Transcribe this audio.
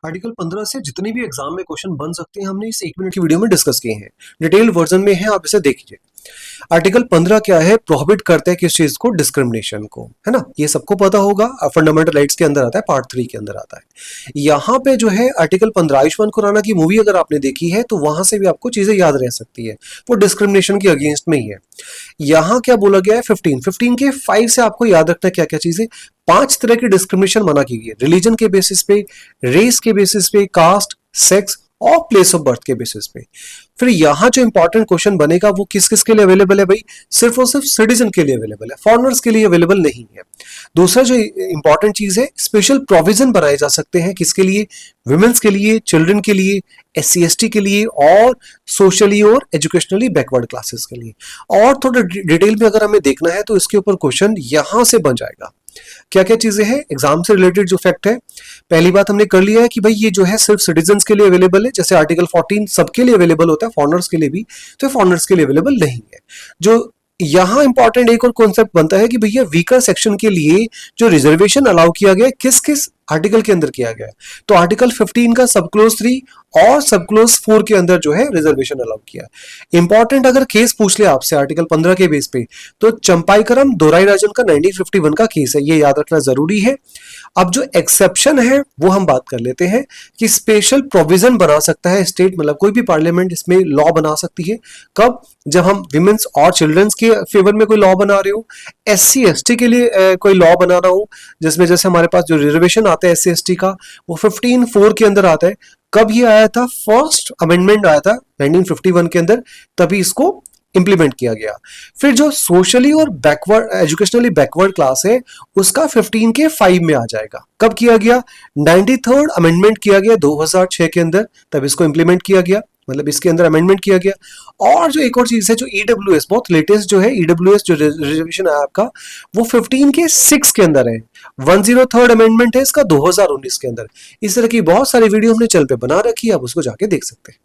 Article 15 से जितने भी एग्जाम में क्वेश्चन बन सकते हैं हमने इस 1 मिनट की वीडियो में डिस्कस किए हैं। डिटेल वर्जन में है, आप इसे देखिए। आर्टिकल 15 क्या है, प्रोहिबिट करता है किस चीज को, डिस्क्रिमिनेशन को, है ना। ये सबको पता होगा, फंडामेंटल राइट्स के अंदर आता है, पार्ट 3 के अंदर आता है। यहाँ पे जो है आर्टिकल 15, आयुष्मान खुराना की मूवी अगर आपने देखी है तो वहां से भी आपको चीजें याद रह सकती है। वो डिस्क्रिमिनेशन के अगेंस्ट में ही है। यहाँ क्या बोला गया है, 15 के 5 से आपको याद रखना है क्या क्या चीजें। 5 तरह की डिस्क्रिमिनेशन मना की गई है, रिलीजन के बेसिस पे, रेस के बेसिस पे, कास्ट, सेक्स और प्लेस ऑफ बर्थ के बेसिस पे। फिर यहां जो इंपॉर्टेंट क्वेश्चन बनेगा वो किस किस के लिए अवेलेबल है भाई, सिर्फ और सिर्फ सिटीजन के लिए अवेलेबल है, फॉरेनर्स के लिए अवेलेबल नहीं है। दूसरा जो इंपॉर्टेंट चीज है, स्पेशल प्रोविजन बनाए जा सकते हैं किसके लिए, वुमेन्स के लिए, चिल्ड्रन के लिए, SC ST के लिए और सोशली और एजुकेशनली बैकवर्ड क्लासेस के लिए। और थोड़ा डिटेल में अगर हमें देखना है तो इसके ऊपर क्वेश्चन यहां से बन जाएगा। क्या क्या चीजें हैं एग्जाम से रिलेटेड जो फैक्ट है। पहली बात हमने कर लिया है कि भाई ये जो है सिर्फ सिटीजन्स के लिए अवेलेबल है, जैसे आर्टिकल 14 सबके लिए अवेलेबल होता है, फॉरेनर्स के लिए भी, तो फॉरेनर्स के लिए अवेलेबल नहीं है। जो यहां इंपॉर्टेंट एक और कॉन्सेप्ट बनता है कि भैया वीकर सेक्शन के लिए जो रिजर्वेशन अलाउ किया गया है किस किस आर्टिकल के अंदर किया गया है, तो आर्टिकल 15 का सब क्लोज 3 और सब क्लोज 4 के अंदर जो है रिजर्वेशन अलाउ किया। इंपॉर्टेंट अगर केस पूछ ले आपसे आर्टिकल 15 के बेस पे, तो चंपाईकरम दोराईराजन का 1951 का केस है, ये याद रखना जरूरी है। अब जो एक्सेप्शन है वो हम बात कर लेते हैं कि स्पेशल प्रोविजन बना सकता है स्टेट, मतलब कोई भी पार्लियामेंट इसमें लॉ बना सकती है। कब, जब हम विमेन्स और चिल्ड्रंस के फेवर में कोई लॉ बना रहे हो, SC ST के लिए कोई लॉ बनाना हो, जिसमें जैसे हमारे पास जो रिजर्वेशन आता है SC ST का वो 15(4) के अंदर आता है। कब ये आया था, फर्स्ट अमेंडमेंट आया था 1951 के अंदर, तभी इसको इंप्लीमेंट किया गया। फिर जो सोशली और बैकवर्ड, एजुकेशनली बैकवर्ड क्लास है, उसका 15 के 5 में आ जाएगा। कब किया गया, 93rd अमेंडमेंट किया गया 2006 के अंदर, तब इसको इंप्लीमेंट किया गया, मतलब इसके अंदर अमेंडमेंट किया गया। और जो एक और चीज है, जो EWS बहुत लेटेस्ट जो है, EWS जो रिजर्वेशन है आपका, वो 15 के 6 के अंदर है। 103rd अमेंडमेंट है इसका 2019 के अंदर। इस तरह की बहुत सारी वीडियो हमने चैनल पे बना रखी है, आप उसको जाके देख सकते हैं।